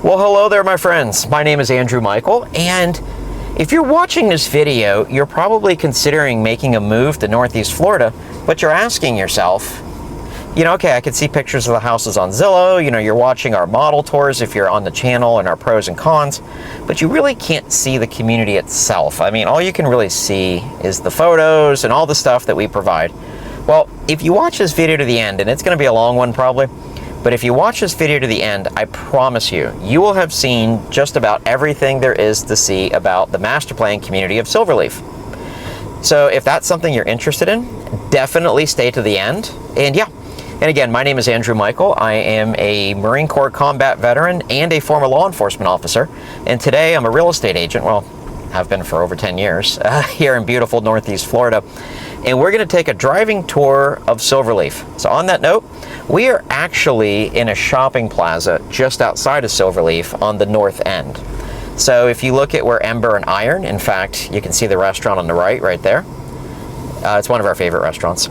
Well, hello there, my friends. My name is Andrew Michael, and if you're watching this video, you're probably considering making a move to Northeast Florida, but you're asking yourself, okay, I can see pictures of the houses on Zillow, you're watching our model tours if you're on the channel and our pros and cons, but you really can't see the community itself. I mean, all you can really see is the photos and all the stuff that we provide. Well, if you watch this video to the end, and it's going to be a long one probably, but if you watch this video to the end, I promise you, you will have seen just about everything there is to see about the master plan community of Silverleaf. So if that's something you're interested in, definitely stay to the end. And again, my name is Andrew Michael. I am a Marine Corps combat veteran and a former law enforcement officer. And today I'm a real estate agent, well, have been for over 10 years, here in beautiful Northeast Florida. And we're going to take a driving tour of Silverleaf. So on that note, we are actually in a shopping plaza just outside of Silverleaf on the north end. So if you look at where Ember and Iron, in fact, you can see the restaurant on the right there. It's one of our favorite restaurants.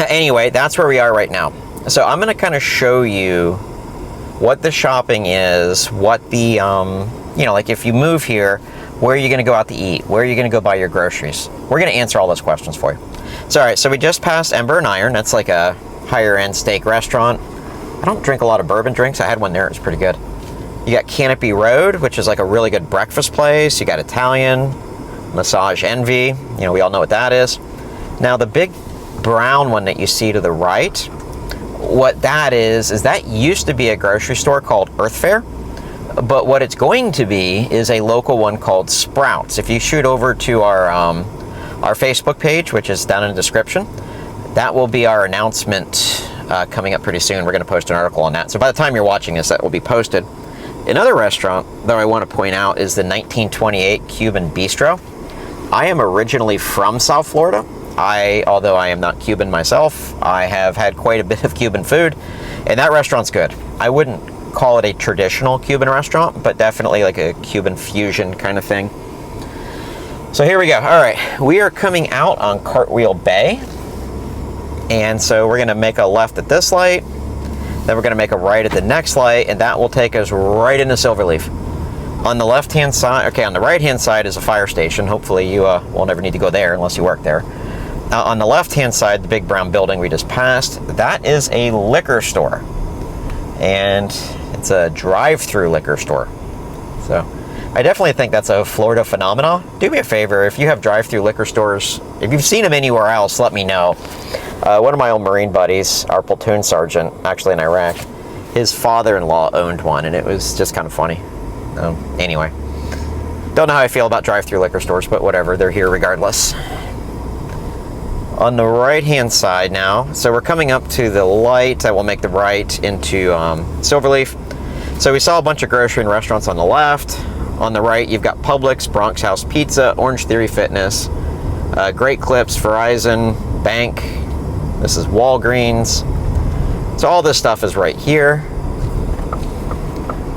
Anyway, that's where we are right now. So I'm going to kind of show you what the shopping is, what the, like if you move here, where are you going to go out to eat? Where are you going to go buy your groceries? We're going to answer all those questions for you. So, all right, so we just passed Ember and Iron. That's like a higher-end steak restaurant. I don't drink a lot of bourbon drinks. I had one there. It was pretty good. You got Canopy Road, which is like a really good breakfast place. You got Italian, Massage Envy. We all know what that is. Now, the big brown one that you see to the right, what that is that used to be a grocery store called Earth Fare. But what it's going to be is a local one called Sprouts. If you shoot over to our Facebook page, which is down in the description, that will be our announcement coming up pretty soon. We're going to post an article on that. So by the time you're watching this, that will be posted. Another restaurant that I want to point out is the 1928 Cuban Bistro. I am originally from South Florida. Although I am not Cuban myself, I have had quite a bit of Cuban food, and that restaurant's good. I wouldn't call it a traditional Cuban restaurant, but definitely like a Cuban fusion kind of thing. So here we go. All right, we are coming out on Cartwheel Bay, and so we're going to make a left at this light, then we're going to make a right at the next light, and that will take us right into Silverleaf. On the left-hand side, on the right-hand side is a fire station. Hopefully you won't ever need to go there unless you work there. On the left-hand side, the big brown building we just passed, that is a liquor store. And it's a drive-through liquor store. So I definitely think that's a Florida phenomenon. Do me a favor, if you have drive-through liquor stores, if you've seen them anywhere else, let me know. One of my old Marine buddies, our platoon sergeant, actually in Iraq, his father-in-law owned one, and it was just kind of funny. Anyway, don't know how I feel about drive-through liquor stores, but whatever, they're here regardless. On the right-hand side now, so we're coming up to the light. I will make the right into Silverleaf. So we saw a bunch of grocery and restaurants on the left. On the right, you've got Publix, Bronx House Pizza, Orange Theory Fitness, Great Clips, Verizon, Bank. This is Walgreens. So all this stuff is right here.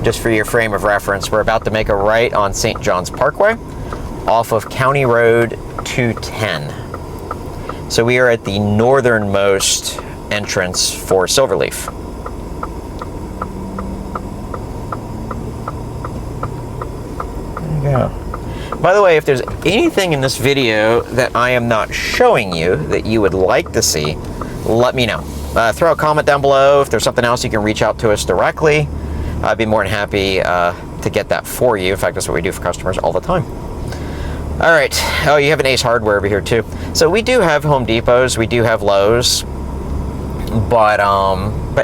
Just for your frame of reference, we're about to make a right on St. John's Parkway off of County Road 210. So we are at the northernmost entrance for Silverleaf. There you go. By the way, if there's anything in this video that I am not showing you that you would like to see, let me know. Throw a comment down below. If there's something else, you can reach out to us directly. I'd be more than happy to get that for you. In fact, that's what we do for customers all the time. All right. Oh, you have an Ace Hardware over here too. So we do have Home Depots, we do have Lowe's, but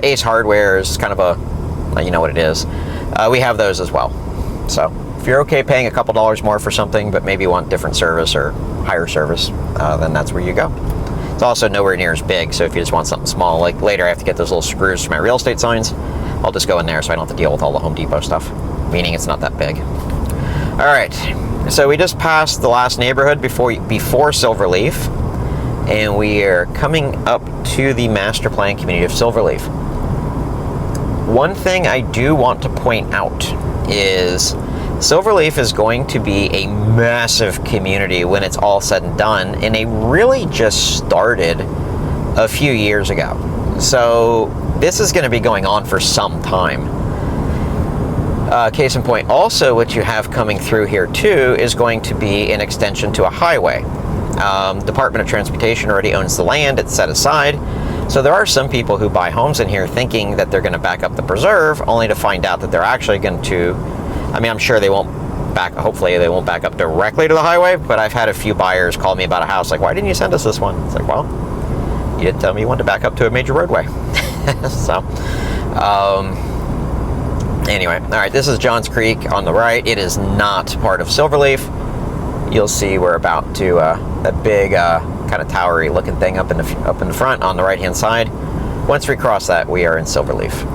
Ace Hardware is kind of a, you know what it is. We have those as well. So if you're okay paying a couple dollars more for something, but maybe want different service or higher service, then that's where you go. It's also nowhere near as big, so if you just want something small, like later I have to get those little screws for my real estate signs, I'll just go in there so I don't have to deal with all the Home Depot stuff, meaning it's not that big. All right. So we just passed the last neighborhood before Silverleaf, and we are coming up to the master plan community of Silverleaf. One thing I do want to point out is Silverleaf is going to be a massive community when it's all said and done, and it really just started a few years ago. So this is going to be going on for some time. Case in point, also what you have coming through here too is going to be an extension to a highway. Department of Transportation already owns the land, it's set aside. So there are some people who buy homes in here thinking that they're going to back up the preserve, only to find out that they're actually going to, I mean, I'm sure they won't hopefully they won't back up directly to the highway, but I've had a few buyers call me about a house like, why didn't you send us this one? It's like, well, you didn't tell me you wanted to back up to a major roadway. So, anyway, all right, this is Johns Creek on the right. It is not part of Silverleaf. You'll see we're about to, that big kind of towery looking thing up in the front on the right hand side. Once we cross that, we are in Silverleaf.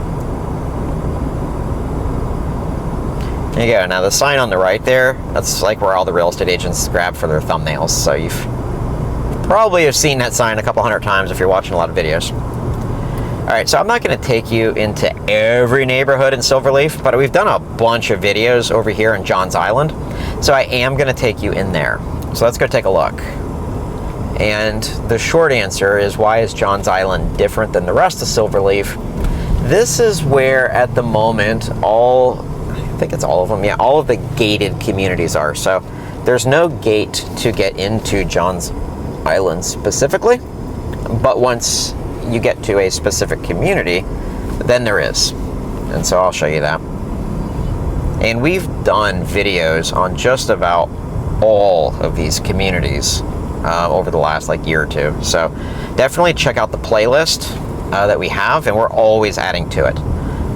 There you go. Now the sign on the right there, that's like where all the real estate agents grab for their thumbnails. So you've probably have seen that sign a couple hundred times if you're watching a lot of videos. All right, so I'm not going to take you into every neighborhood in Silverleaf, but we've done a bunch of videos over here in Johns Island. So I am going to take you in there. So let's go take a look. And the short answer is, why is Johns Island different than the rest of Silverleaf? This is where at the moment I think it's all of them, yeah, all of the gated communities are. So there's no gate to get into Johns Island specifically, but once you get to a specific community, then there is. And so I'll show you that. And we've done videos on just about all of these communities over the last year or two. So definitely check out the playlist that we have, and we're always adding to it.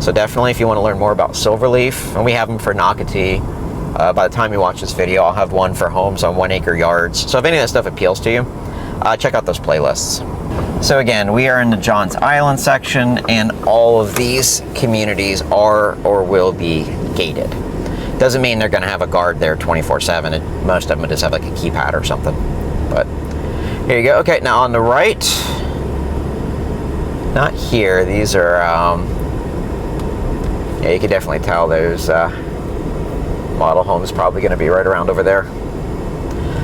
So definitely, if you want to learn more about Silverleaf, and we have them for Nocatee, by the time you watch this video, I'll have one for homes on 1 acre yards. So if any of that stuff appeals to you, check out those playlists. So again, we are in the Johns Island section, and all of these communities are or will be gated. Doesn't mean they're going to have a guard there 24/7. Most of them just have like a keypad or something. But here you go. Okay, now on the right, not here. These are, yeah, you can definitely tell those model homes probably going to be right around over there.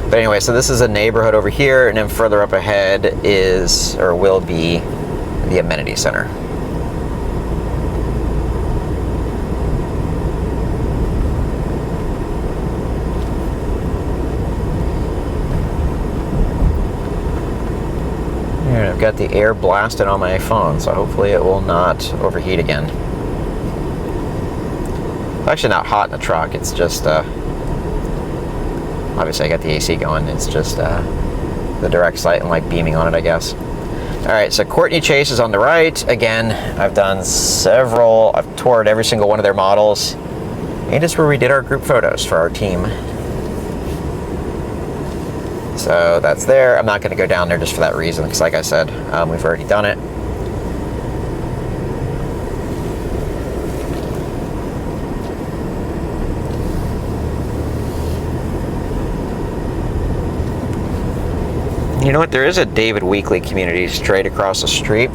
But anyway, so this is a neighborhood over here, and then further up ahead is, or will be, the amenity center. And I've got the air blasted on my phone, so hopefully it will not overheat again. It's actually not hot in the truck, it's just, obviously I got the AC going, it's just the direct light and beaming on it, I guess. Alright, so Courtney Chase is on the right. Again, I've toured every single one of their models, and it's where we did our group photos for our team. So that's there. I'm not going to go down there just for that reason, because like I said, we've already done it. You know what? There is a David Weekley community straight across the street.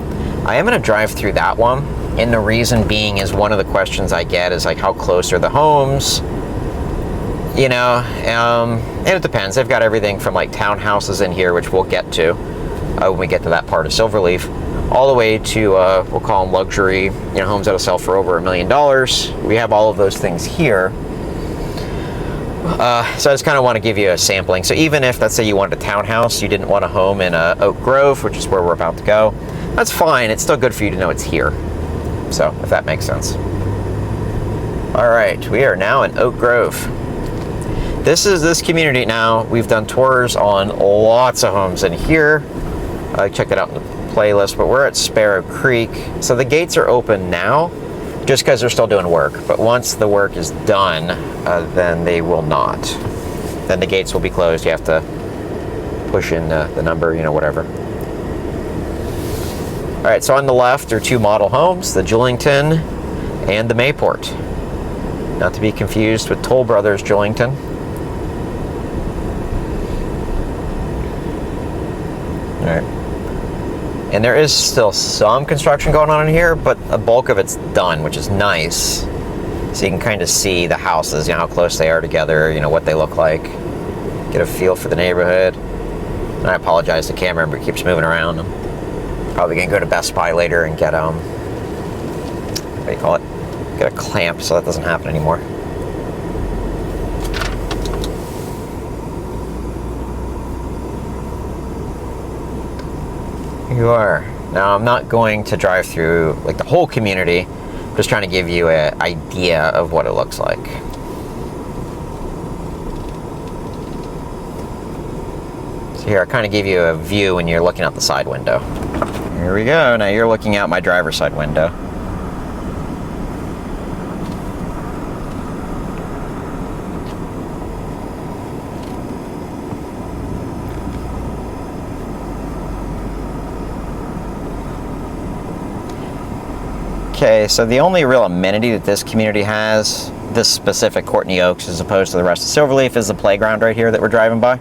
I am going to drive through that one, and the reason being is one of the questions I get is how close are the homes? You know, and it depends. They've got everything from townhouses in here, which we'll get to when we get to that part of Silverleaf, all the way to we'll call them luxury, homes that'll sell for over $1 million. We have all of those things here. So I just kind of want to give you a sampling. So even if, let's say, you wanted a townhouse, you didn't want a home in Oak Grove, which is where we're about to go, that's fine. It's still good for you to know it's here. So if that makes sense. All right, we are now in Oak Grove. This community now, we've done tours on lots of homes in here. Check it out in the playlist, but we're at Sparrow Creek. So the gates are open now, just because they're still doing work. But once the work is done, then they will not. Then the gates will be closed. You have to push in the number, whatever. All right, so on the left are two model homes, the Julington and the Mayport. Not to be confused with Toll Brothers Julington. All right. And there is still some construction going on in here, but a bulk of it's done, which is nice. So you can kind of see the houses, how close they are together, what they look like. Get a feel for the neighborhood. And I apologize, the camera keeps moving around. I'm probably gonna go to Best Buy later and get, what do you call it? Got a clamp so that doesn't happen anymore. Here you are. Now, I'm not going to drive through like the whole community. I'm just trying to give you an idea of what it looks like. So here, I kind of give you a view when you're looking out the side window. Here we go. Now you're looking out my driver's side window. Okay, so the only real amenity that this community has, this specific Courtney Oaks as opposed to the rest of Silverleaf, is the playground right here that we're driving by.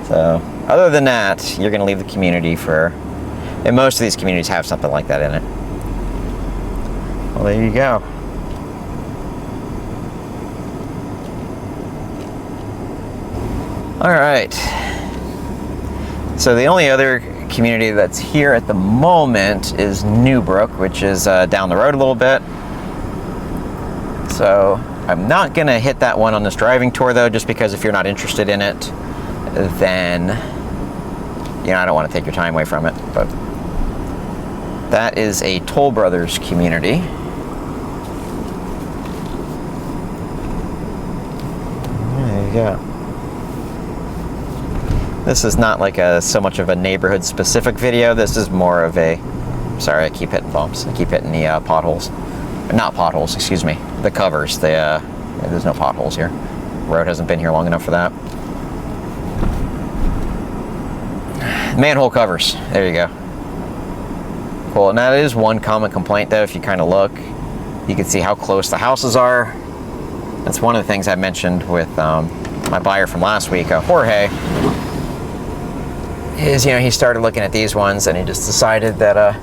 So, other than that, you're going to leave the community for, and most of these communities have something like that in it. Well, there you go. All right. So the only other community that's here at the moment is Newbrook, which is down the road a little bit. So I'm not going to hit that one on this driving tour, though, just because if you're not interested in it, then, you know, I don't want to take your time away from it. But that is a Toll Brothers community. There you go. This is not like so much of a neighborhood-specific video. This is more of a... Sorry, I keep hitting bumps. I keep hitting the potholes. Not potholes, excuse me. The covers. There's no potholes here. Road hasn't been here long enough for that. Manhole covers. There you go. Cool. And that is one common complaint, though. If you kind of look, you can see how close the houses are. That's one of the things I mentioned with my buyer from last week, Jorge. Is, you know, he started looking at these ones and he just decided that,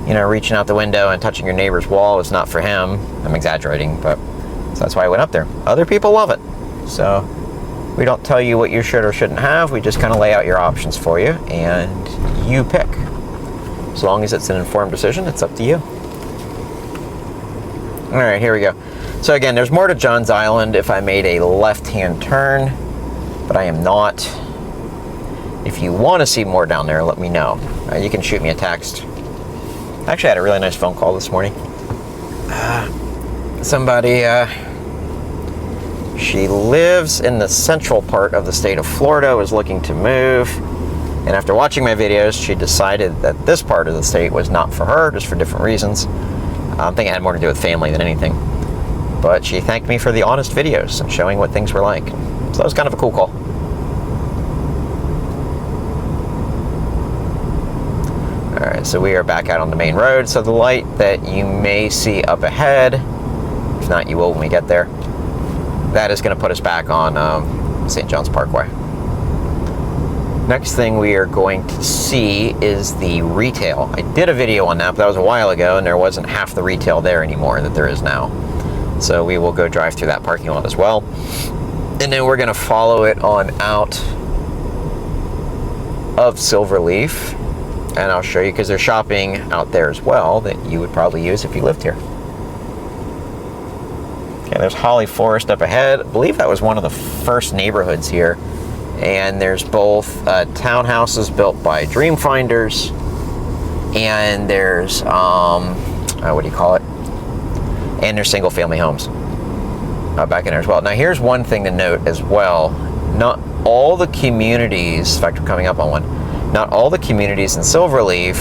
you know, reaching out the window and touching your neighbor's wall is not for him. I'm exaggerating, but so that's why I went up there. Other people love it. So we don't tell you what you should or shouldn't have. We just kind of lay out your options for you and you pick. As long as it's an informed decision, it's up to you. All right, here we go. So again, there's more to John's Island if I made a left-hand turn, but I am not. If you want to see more down there, let me know. You can shoot me a text. Actually, I had a really nice phone call this morning. Somebody, she lives in the central part of the state of Florida, was looking to move, and after watching my videos, she decided that this part of the state was not for her, just for different reasons. I think it had more to do with family than anything. But she thanked me for the honest videos and showing what things were like. So that was kind of a cool call. Alright, so we are back out on the main road. So the light that you may see up ahead, if not you will when we get there, that is going to put us back on St. John's Parkway. Next thing we are going to see is the retail. I did a video on that, but that was a while ago, and there wasn't half the retail there anymore that there is now. So we will go drive through that parking lot as well. And then we're going to follow it on out of Silverleaf. And I'll show you, because there's shopping out there as well that you would probably use if you lived here. Okay, there's Holly Forest up ahead. I believe that was one of the first neighborhoods here. And there's both townhouses built by Dream Finders, and there's, what do you call it? And there's single family homes back in there as well. Now here's one thing to note as well. Not all the communities, in fact we're coming up on one, not all the communities in Silverleaf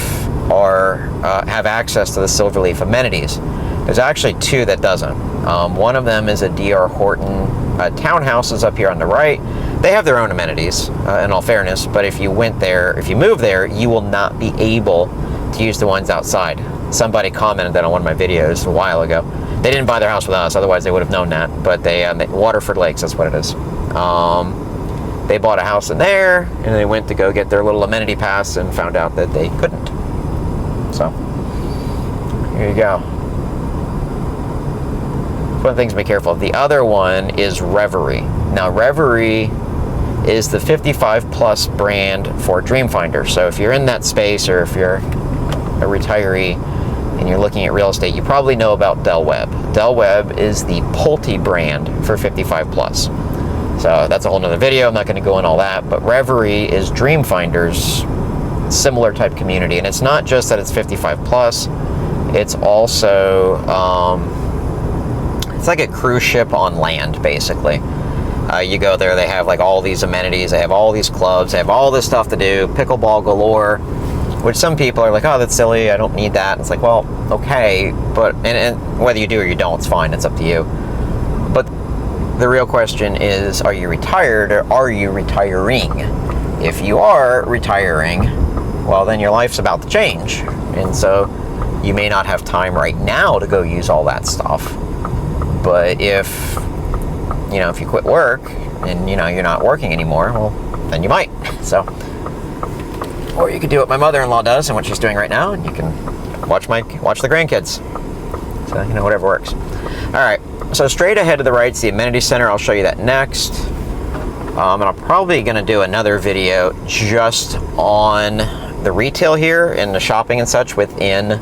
have access to the Silverleaf amenities. There's actually two that doesn't. One of them is a D.R. Horton townhouses up here on the right. They have their own amenities, in all fairness, but if you went there, if you move there, you will not be able to use the ones outside. Somebody commented that on one of my videos a while ago. They didn't buy their house with us, otherwise they would have known that, but they Waterford Lakes, that's what it is. They bought a house in there, and they went to go get their little amenity pass and found out that they couldn't. So, here you go. One of the things to be careful of. The other one is Reverie. Now, Reverie is the 55 plus brand for Dreamfinder. So if you're in that space, or if you're a retiree, and you're looking at real estate, you probably know about Del Webb. Del Webb is the Pulte brand for 55 plus. So that's a whole nother video. I'm not going to go on all that, but Reverie is Dreamfinder's similar type community, and it's not just that it's 55 plus. It's also it's like a cruise ship on land, basically. You go there, they have like all these amenities, they have all these clubs, they have all this stuff to do, pickleball galore, which some people are like, oh, that's silly, I don't need that. And it's like, well, okay, but and whether you do or you don't, it's fine, it's up to you. But the real question is, are you retired or are you retiring? If you are retiring, well, then your life's about to change. And so you may not have time right now to go use all that stuff. But if you quit work and, you're not working anymore, well, then you might. So, or you could do what my mother-in-law does and what she's doing right now, and you can watch the grandkids. So, whatever works. All right. So straight ahead to the right is the amenity center. I'll show you that next. And I'm probably going to do another video just on the retail here and the shopping and such within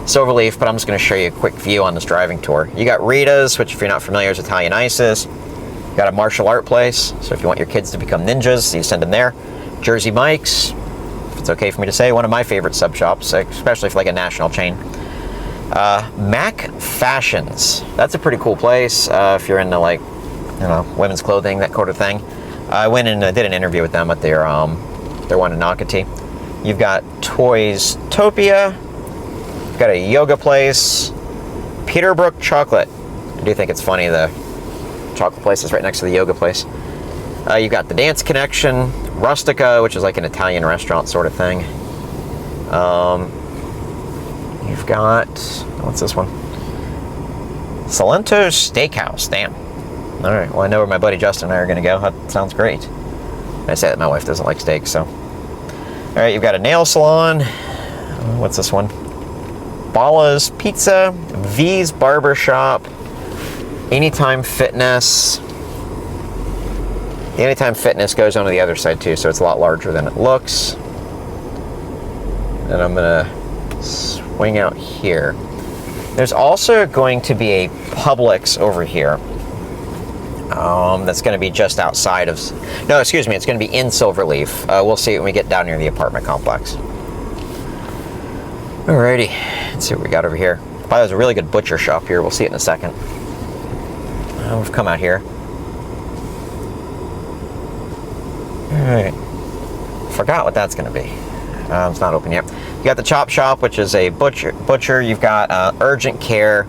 Silverleaf, but I'm just going to show you a quick view on this driving tour. You got Rita's, which if you're not familiar is Italian ISIS. You got a martial art place, so if you want your kids to become ninjas, you send them there. Jersey Mike's, if it's okay for me to say, one of my favorite sub shops, especially for like a national chain. Mac Fashions, that's a pretty cool place if you're into like, women's clothing, that kind of thing. I went and did an interview with them at their one in Nocatee. You've got Toys Topia. You've got a yoga place. Peterbrook Chocolate. I do think it's funny the chocolate place is right next to the yoga place. You've got the Dance Connection, Rustica, which is like an Italian restaurant sort of thing. You've got, what's this one? Salento Steakhouse. Damn. All right. Well, I know where my buddy Justin and I are going to go. That sounds great. I say that my wife doesn't like steak, so. All right. You've got a nail salon. What's this one? Bala's Pizza, V's Barbershop, Anytime Fitness. The Anytime Fitness goes on to the other side too, so it's a lot larger than it looks. And I'm gonna swing out here. There's also going to be a Publix over here. That's going to be just outside of. No, excuse me. It's going to be in Silverleaf. We'll see it when we get down near the apartment complex. Alrighty, let's see what we got over here. By there's a really good butcher shop here. We'll see it in a second. We've come out here. Alright. Forgot what that's going to be. It's not open yet. You got the Chop Shop, which is a butcher. You've got urgent care.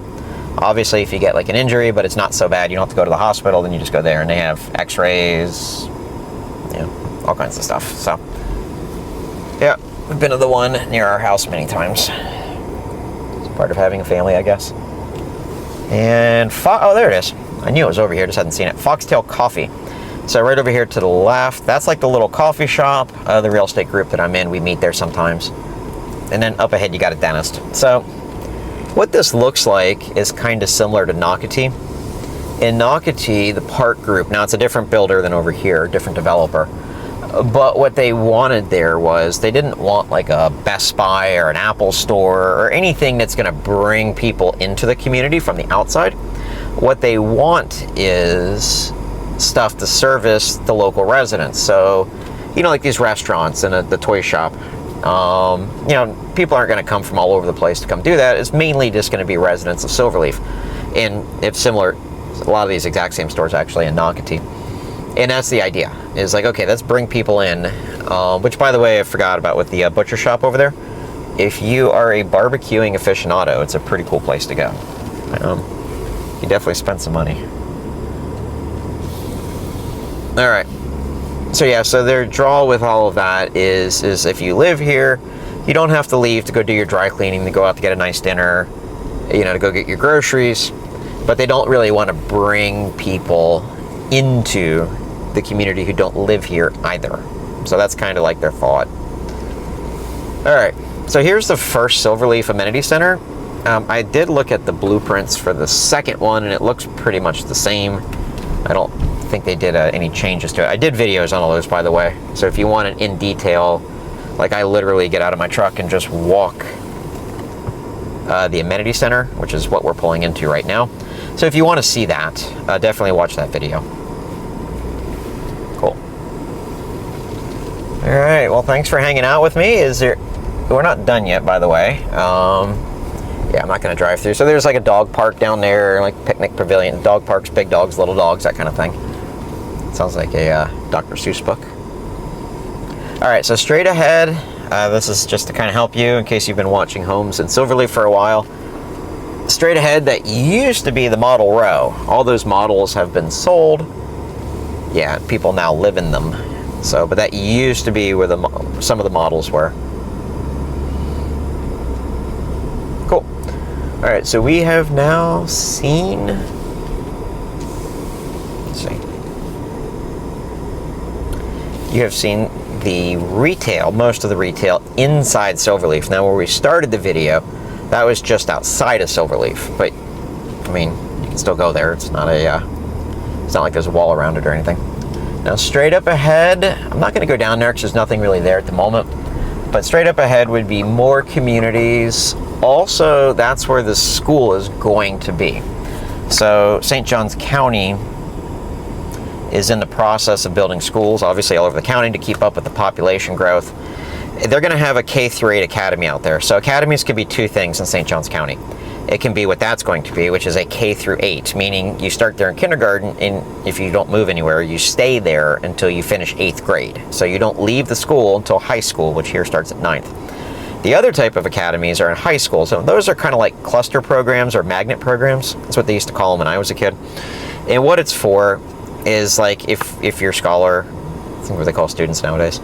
Obviously, if you get like an injury, but it's not so bad, you don't have to go to the hospital, then you just go there and they have x-rays, all kinds of stuff. So, yeah, we've been to the one near our house many times. It's part of having a family, I guess. And, oh, there it is. I knew it was over here, just hadn't seen it. Foxtail Coffee. So right over here to the left, that's like the little coffee shop. The real estate group that I'm in, we meet there sometimes. And then up ahead, you got a dentist. So what this looks like is kind of similar to Nocatee. In Nocatee, the Park Group, now it's a different builder than over here, different developer. But what they wanted there was, they didn't want like a Best Buy or an Apple store or anything that's going to bring people into the community from the outside. What they want is stuff to service the local residents. So, like these restaurants and the toy shop. People aren't going to come from all over the place to come do that. It's mainly just going to be residents of Silverleaf. And it's similar, a lot of these exact same stores actually in Nocatee. And that's the idea, is like, okay, let's bring people in. Which, by the way, I forgot about with the butcher shop over there. If you are a barbecuing aficionado, it's a pretty cool place to go. You definitely spend some money. All right. So yeah, so their draw with all of that is if you live here, you don't have to leave to go do your dry cleaning, to go out to get a nice dinner, to go get your groceries. But they don't really want to bring people into the community who don't live here either. So that's kind of like their thought. All right. So here's the first Silverleaf Amenity Center. I did look at the blueprints for the second one, and it looks pretty much the same. I don't think they did any changes to it. I did videos on all those, by the way. So if you want it in detail, like I literally get out of my truck and just walk the amenity center, which is what we're pulling into right now. So if you want to see that, definitely watch that video. Cool. All right, well, thanks for hanging out with me. We're not done yet, by the way. Yeah, I'm not going to drive through. So there's like a dog park down there, like picnic pavilion, dog parks, big dogs, little dogs, that kind of thing. Sounds like a Dr. Seuss book. All right, so straight ahead, this is just to kind of help you in case you've been watching homes in Silverleaf for a while. Straight ahead, that used to be the model row. All those models have been sold. Yeah, people now live in them. So, but that used to be where some of the models were. Cool. All right, so we have now seen, let's see. You have seen the retail, most of the retail inside Silverleaf. Now, where we started the video, that was just outside of Silverleaf, but I mean, you can still go there. It's not like there's a wall around it or anything. Now, straight up ahead, I'm not going to go down there because there's nothing really there at the moment, but straight up ahead would be more communities. Also, that's where the school is going to be. So St. Johns County is in the process of building schools, obviously all over the county, to keep up with the population growth. They're going to have a K-8 academy out there. So academies can be two things in St. Johns County. It can be what that's going to be, which is a K-8, meaning you start there in kindergarten, and if you don't move anywhere, you stay there until you finish 8th grade. So you don't leave the school until high school, which here starts at 9th. The other type of academies are in high school. So those are kind of like cluster programs or magnet programs. That's what they used to call them when I was a kid. And what it's for is like if your scholar, I think what they call students nowadays,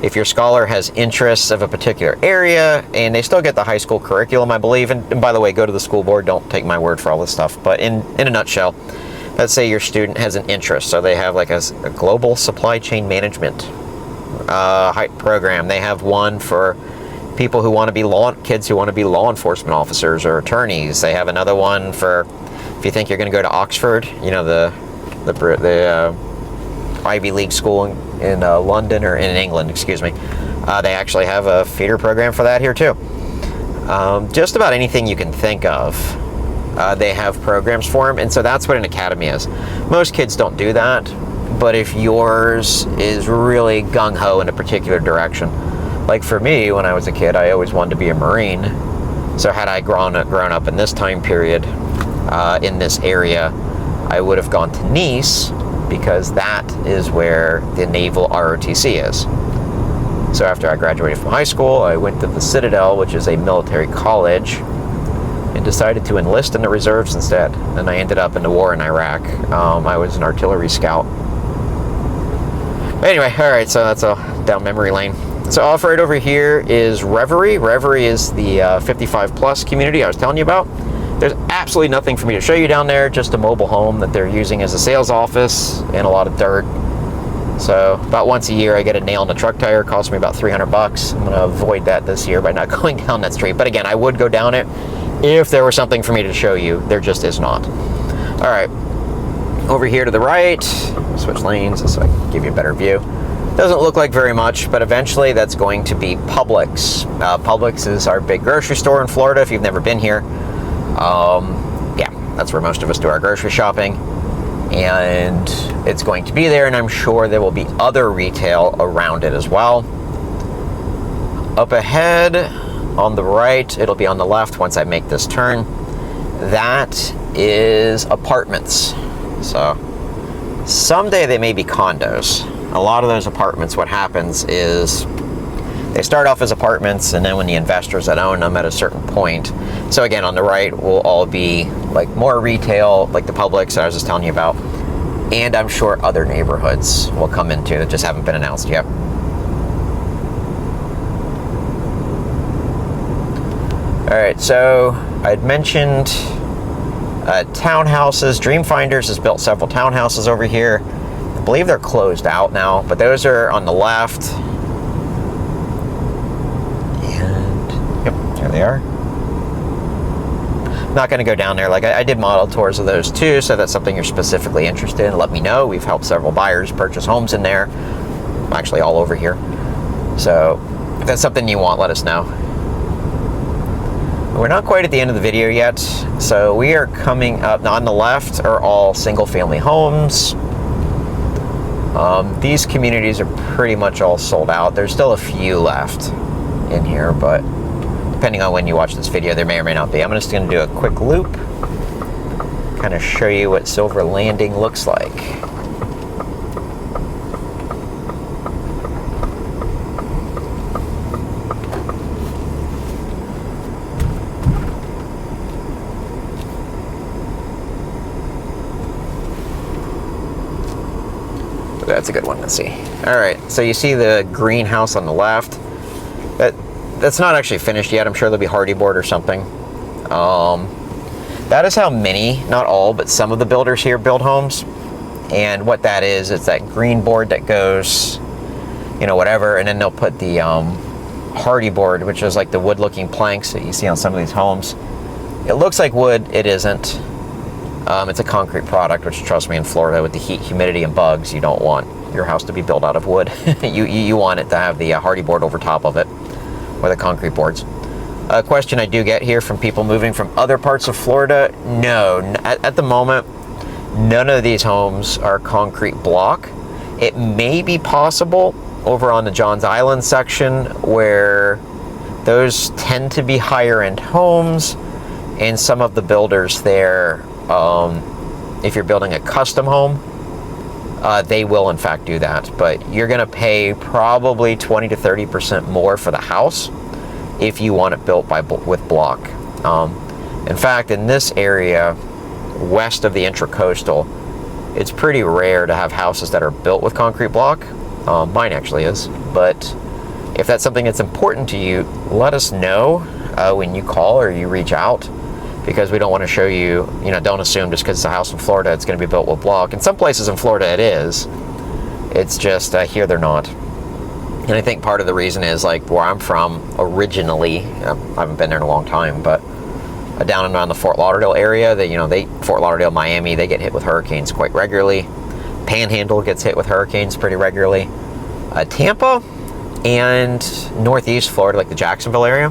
if your scholar has interests of a particular area, and they still get the high school curriculum, I believe, and by the way, go to the school board, don't take my word for all this stuff, but in a nutshell, let's say your student has an interest, so they have like a global supply chain management program. They have one for people who want to be kids who want to be law enforcement officers or attorneys. They have another one for if you think you're going to go to Oxford, you know, the Ivy League school in London, or in England, excuse me. They actually have a feeder program for that here too. Just about anything you can think of, they have programs for them, and so that's what an academy is. Most kids don't do that, but if yours is really gung-ho in a particular direction, like for me, when I was a kid, I always wanted to be a Marine. So had I grown up in this time period, in this area, I would have gone to Nice, because that is where the Naval ROTC is. So after I graduated from high school, I went to the Citadel, which is a military college, and decided to enlist in the reserves instead. And I ended up in the war in Iraq. I was an artillery scout. But anyway, all right, so that's down memory lane. So off right over here is Reverie. Reverie is the 55 plus community I was telling you about. There's absolutely nothing for me to show you down there, just a mobile home that they're using as a sales office and a lot of dirt. So about once a year I get a nail in the truck tire. It costs me about $300. I'm going to avoid that this year by not going down that street. But again, I would go down it if there was something for me to show you. There just is not. All right, over here to the right, switch lanes so I can give you a better view. Doesn't look like very much, but eventually that's going to be Publix. Publix is our big grocery store in Florida if you've never been here. Yeah, that's where most of us do our grocery shopping, and it's going to be there, and I'm sure there will be other retail around it as well. Up ahead on the right, it'll be on the left once I make this turn, that is apartments. So someday they may be condos. A lot of those apartments, what happens is they start off as apartments, and then when the investors that own them at a certain point. So again, on the right will all be like more retail, like the Publix that I was just telling you about. And I'm sure other neighborhoods will come into that just haven't been announced yet. All right, so I'd mentioned townhouses. Dreamfinders has built several townhouses over here. I believe they're closed out now, but those are on the left. And yep, there they are. Not going to go down there. Like I did model tours of those too, so if that's something you're specifically interested in, let me know. We've helped several buyers purchase homes in there, actually all over here. So if that's something you want, let us know. We're not quite at the end of the video yet, so we are coming up. On the left are all single-family homes. These communities are pretty much all sold out. There's still a few left in here, but depending on when you watch this video, there may or may not be. I'm just going to do a quick loop, kind of show you what Silver Landing looks like. That's a good one to see. All right, so you see the greenhouse on the left. That's not actually finished yet. I'm sure there'll be hardy board or something. That is how many, not all, but some of the builders here build homes. And what that is, it's that green board that goes, you know, whatever, and then they'll put the hardy board, which is like the wood-looking planks that you see on some of these homes. It looks like wood. It isn't. It's a concrete product, which, trust me, in Florida with the heat, humidity, and bugs, you don't want your house to be built out of wood. you want it to have the hardy board over top of it, or the concrete boards. A question I do get here from people moving from other parts of Florida: no, at the moment, none of these homes are concrete block. It may be possible over on the Johns Island section, where those tend to be higher end homes, and some of the builders there, if you're building a custom home, they will in fact do that, but you're going to pay probably 20 to 30% more for the house if you want it built with block. In fact, in this area west of the Intracoastal, it's pretty rare to have houses that are built with concrete block. Mine actually is, but if that's something that's important to you, let us know when you call or you reach out, because we don't want to show you, don't assume just because it's a house in Florida it's going to be built with block. In some places in Florida it is. It's just here they're not. And I think part of the reason is, like, where I'm from originally, I haven't been there in a long time, but down and around the Fort Lauderdale area, Fort Lauderdale, Miami, they get hit with hurricanes quite regularly. Panhandle gets hit with hurricanes pretty regularly. Tampa and Northeast Florida, like the Jacksonville area,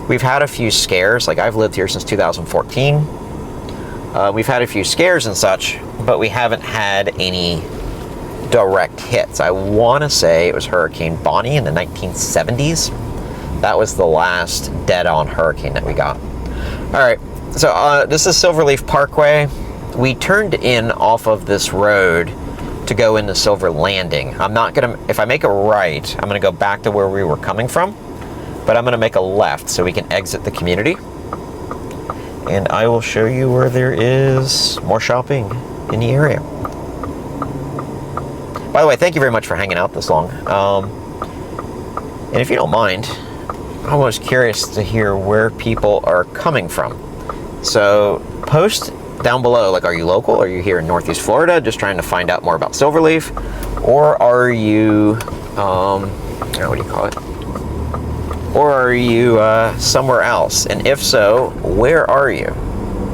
we've had a few scares. Like, I've lived here since 2014. We've had a few scares and such, but we haven't had any direct hits. I want to say it was Hurricane Bonnie in the 1970s. That was the last dead-on hurricane that we got. All right, so this is Silverleaf Parkway. We turned in off of this road to go into Silver Landing. I'm not gonna, if I make a right, I'm gonna go back to where we were coming from, but I'm gonna make a left so we can exit the community. And I will show you where there is more shopping in the area. By the way, thank you very much for hanging out this long. And if you don't mind, I'm always curious to hear where people are coming from. So post down below, like, are you local? Are you here in Northeast Florida just trying to find out more about Silverleaf? Or are you, what do you call it? Or are you somewhere else? And if so, where are you?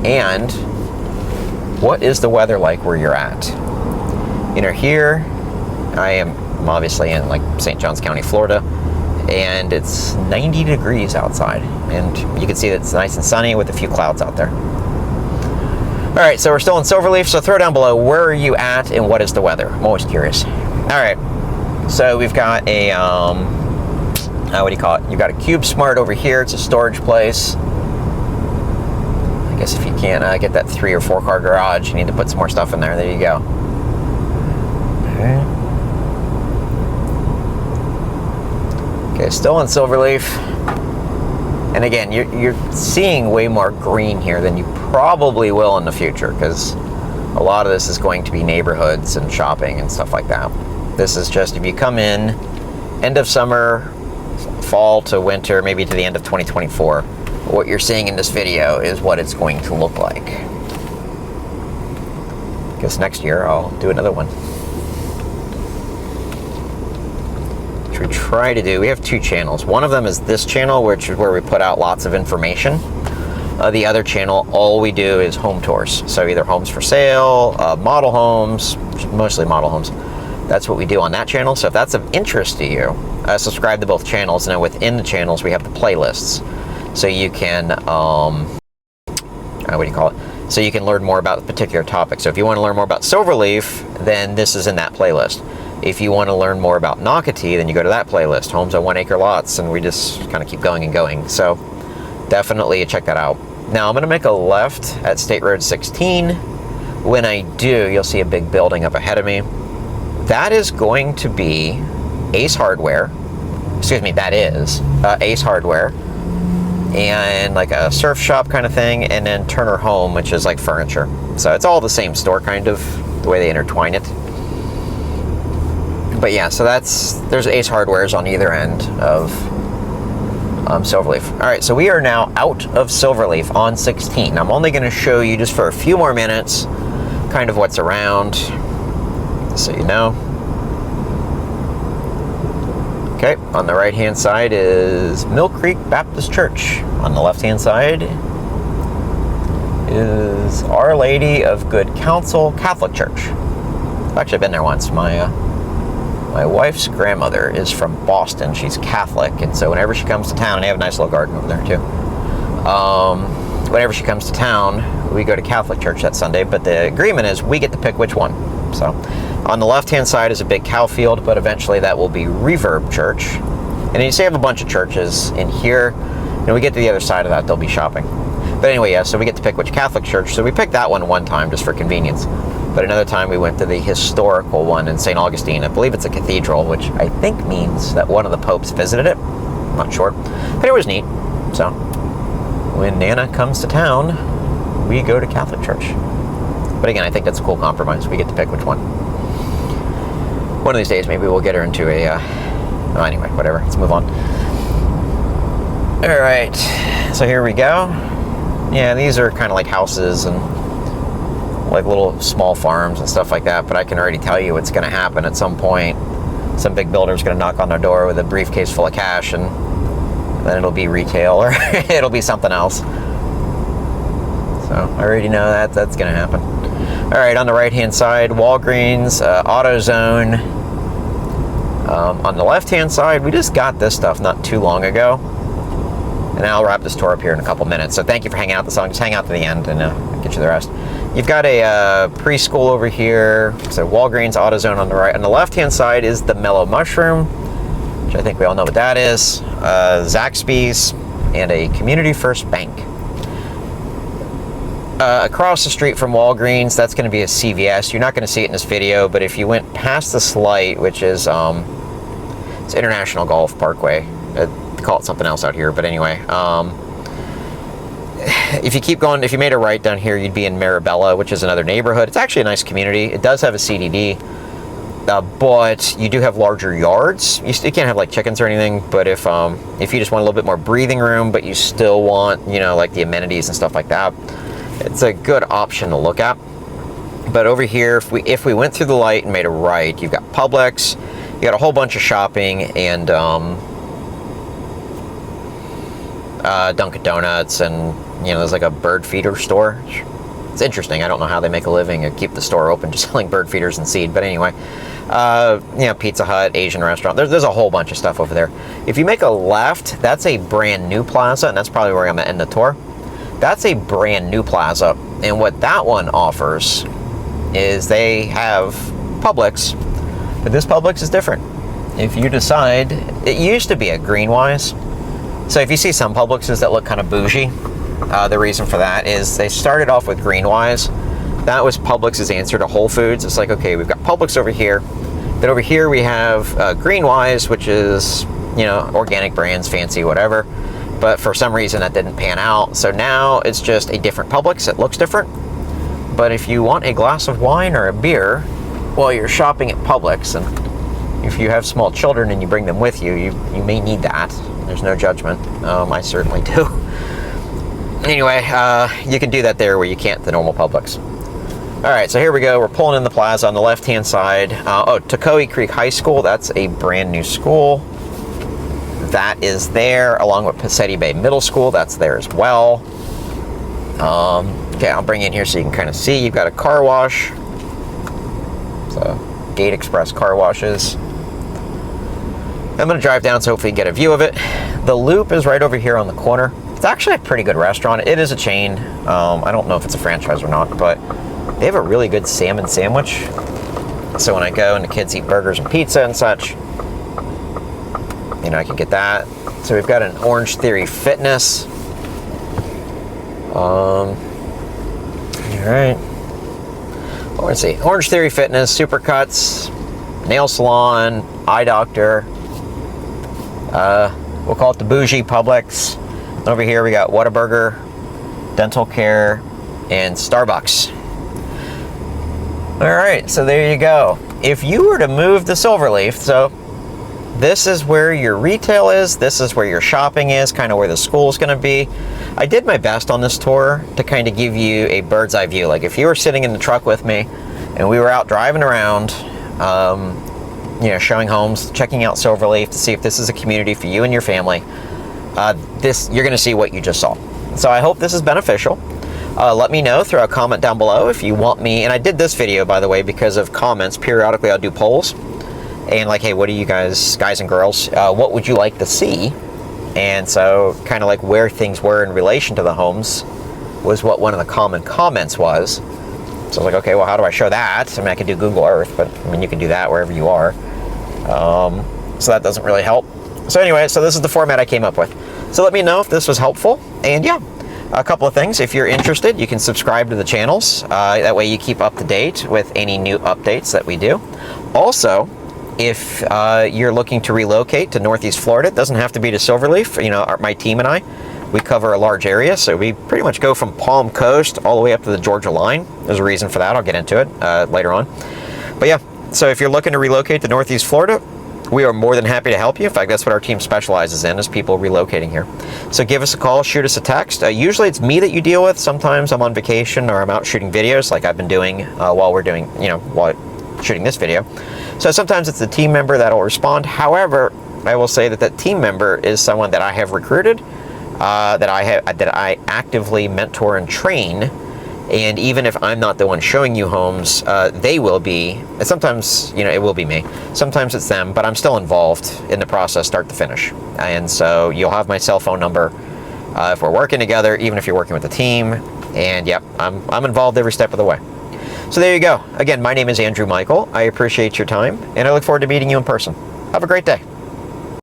And what is the weather like where you're at? Here, I'm obviously in, like, St. Johns County, Florida, and it's 90 degrees outside. And you can see that it's nice and sunny with a few clouds out there. All right, so we're still in Silverleaf, so throw down below, where are you at and what is the weather? I'm always curious. All right, so we've got a, what do you call it? You've got a Cube Smart over here. It's a storage place. I guess if you can't get that 3 or 4 car garage, you need to put some more stuff in there. There you go. Okay, still in Silverleaf. And again, you're seeing way more green here than you probably will in the future, because a lot of this is going to be neighborhoods and shopping and stuff like that. This is just, if you come in end of summer, fall to winter, maybe to the end of 2024, what you're seeing in this video is what it's going to look like. I guess next year I'll do another one. Which we try to do. We have 2 channels. One of them is this channel, which is where we put out lots of information. The other channel, all we do is home tours. So either homes for sale, model homes, mostly model homes. That's what we do on that channel. So if that's of interest to you, subscribe to both channels. And then within the channels, we have the playlists. so you can, what do you call it? So you can learn more about the particular topic. So if you want to learn more about Silverleaf, then this is in that playlist. If you want to learn more about Nocatee, then you go to that playlist, Homes on 1 Acre Lots, and we just kind of keep going and going. So definitely check that out. Now I'm going to make a left at State Road 16. When I do, you'll see a big building up ahead of me. That is going to be Ace Hardware. Excuse me, that is Ace Hardware. And like a surf shop kind of thing, and then Turner Home, which is like furniture. So it's all the same store, kind of, the way they intertwine it. But yeah, so there's Ace Hardwares on either end of Silverleaf. All right, so we are now out of Silverleaf on 16. I'm only going to show you just for a few more minutes kind of what's around, so you know. Okay, on the right-hand side is Mill Creek Baptist Church. On the left-hand side is Our Lady of Good Counsel Catholic Church. I've actually been there once. My wife's grandmother is from Boston. She's Catholic, and so whenever she comes to town, and they have a nice little garden over there too. Whenever she comes to town, we go to Catholic church that Sunday, but the agreement is we get to pick which one. So on the left-hand side is a big cow field, but eventually that will be Reverb Church. And you see I have a bunch of churches in here. And we get to the other side of that, they'll be shopping. But anyway, yeah, so we get to pick which Catholic church. So we picked that one time just for convenience. But another time we went to the historical one in St. Augustine. I believe it's a cathedral, which I think means that one of the popes visited it. I'm not sure. But it was neat. So when Nana comes to town, we go to Catholic church. But again, I think that's a cool compromise. We get to pick which one. One of these days, maybe we'll get her into a... oh, anyway, whatever. Let's move on. All right. So here we go. Yeah, these are kind of like houses and like little small farms and stuff like that. But I can already tell you what's going to happen at some point. Some big builder's going to knock on their door with a briefcase full of cash, and then it'll be retail or it'll be something else. So I already know that's going to happen. All right, on the right-hand side, Walgreens, AutoZone. On the left-hand side, we just got this stuff not too long ago. And I'll wrap this tour up here in a couple minutes. So thank you for hanging out this long. Just hang out to the end and I'll get you the rest. You've got a preschool over here. So Walgreens, AutoZone on the right. On the left-hand side is the Mellow Mushroom, which I think we all know what that is. Zaxby's, and a Community First Bank. Across the street from Walgreens, that's going to be a CVS. You're not going to see it in this video, but if you went past this light, which is it's International Golf Parkway. They call it something else out here, but anyway. If you keep going, if you made a right down here, you'd be in Marabella, which is another neighborhood. It's actually a nice community. It does have a CDD, but you do have larger yards. You can't have like chickens or anything, but if you just want a little bit more breathing room, but you still want, you know, like the amenities and stuff like that, it's a good option to look at. But over here, if we went through the light and made a right, you've got Publix, you got a whole bunch of shopping, and Dunkin' Donuts, and you know, there's like a bird feeder store. It's interesting. I don't know how they make a living and keep the store open just selling bird feeders and seed. But anyway, you know, Pizza Hut, Asian restaurant. There's a whole bunch of stuff over there. If you make a left, that's a brand new plaza, and that's probably where I'm gonna end the tour. That's a brand new plaza, and what that one offers is they have Publix, but this Publix is different. If you decide, it used to be a Greenwise. So if you see some Publixes that look kind of bougie, the reason for that is they started off with Greenwise. That was Publix's answer to Whole Foods. It's like, okay, we've got Publix over here. Then over here we have Greenwise, which is, you know, organic brands, fancy, whatever. But for some reason that didn't pan out. So now it's just a different Publix. It looks different. But if you want a glass of wine or a beer while you're shopping at Publix, and if you have small children and you bring them with you, you may need that. There's no judgment. I certainly do. Anyway, you can do that there where you can't at the normal Publix. All right, so here we go. We're pulling in the plaza on the left-hand side. Toccoa Creek High School. That's a brand new school. That is there, along with Passetti Bay Middle School. That's there as well. Okay, I'll bring you in here so you can kind of see. You've got a car wash. So, Gate Express car washes. I'm going to drive down so hopefully you can get a view of it. The Loop is right over here on the corner. It's actually a pretty good restaurant. It is a chain. I don't know if it's a franchise or not, but they have a really good salmon sandwich. So when I go and the kids eat burgers and pizza and such, you know, I can get that. So we've got an Orange Theory Fitness. All right. Let's see. Orange Theory Fitness, Supercuts, Nail Salon, Eye Doctor. We'll call it the Bougie Publix. Over here we got Whataburger, Dental Care, and Starbucks. All right, so there you go. If you were to move to Silverleaf, so this is where your retail is, this is where your shopping is, kind of where the school is going to be. I did my best on this tour to kind of give you a bird's eye view. Like if you were sitting in the truck with me and we were out driving around, you know, showing homes, checking out Silverleaf to see if this is a community for you and your family, you're going to see what you just saw. So I hope this is beneficial. Let me know, throw a comment down below if you want me, and I did this video, by the way, because of comments. Periodically I'll do polls, and like, hey, what do you guys and girls, what would you like to see? And so kind of like where things were in relation to the homes was what one of the common comments was. So I was like, okay, well, how do I show that? I mean, I could do Google Earth, but I mean, you can do that wherever you are. So that doesn't really help. So anyway, so this is the format I came up with. So let me know if this was helpful. And yeah, a couple of things. If you're interested, you can subscribe to the channels. That way you keep up to date with any new updates that we do. Also, if you're looking to relocate to Northeast Florida, it doesn't have to be to Silverleaf. You know, my team and I, we cover a large area. So we pretty much go from Palm Coast all the way up to the Georgia line. There's a reason for that. I'll get into it later on. But yeah, so if you're looking to relocate to Northeast Florida, we are more than happy to help you. In fact, that's what our team specializes in, is people relocating here. So give us a call, shoot us a text. Usually it's me that you deal with. Sometimes I'm on vacation or I'm out shooting videos like I've been doing while shooting this video. So sometimes it's the team member that'll respond. However, I will say that that team member is someone that I have recruited, that I actively mentor and train. And even if I'm not the one showing you homes, they will be. And sometimes, you know, it will be me. Sometimes it's them, but I'm still involved in the process, start to finish. And so you'll have my cell phone number if we're working together, even if you're working with a team. And yep, I'm involved every step of the way. So there you go. Again, my name is Andrew Michael. I appreciate your time, and I look forward to meeting you in person. Have a great day.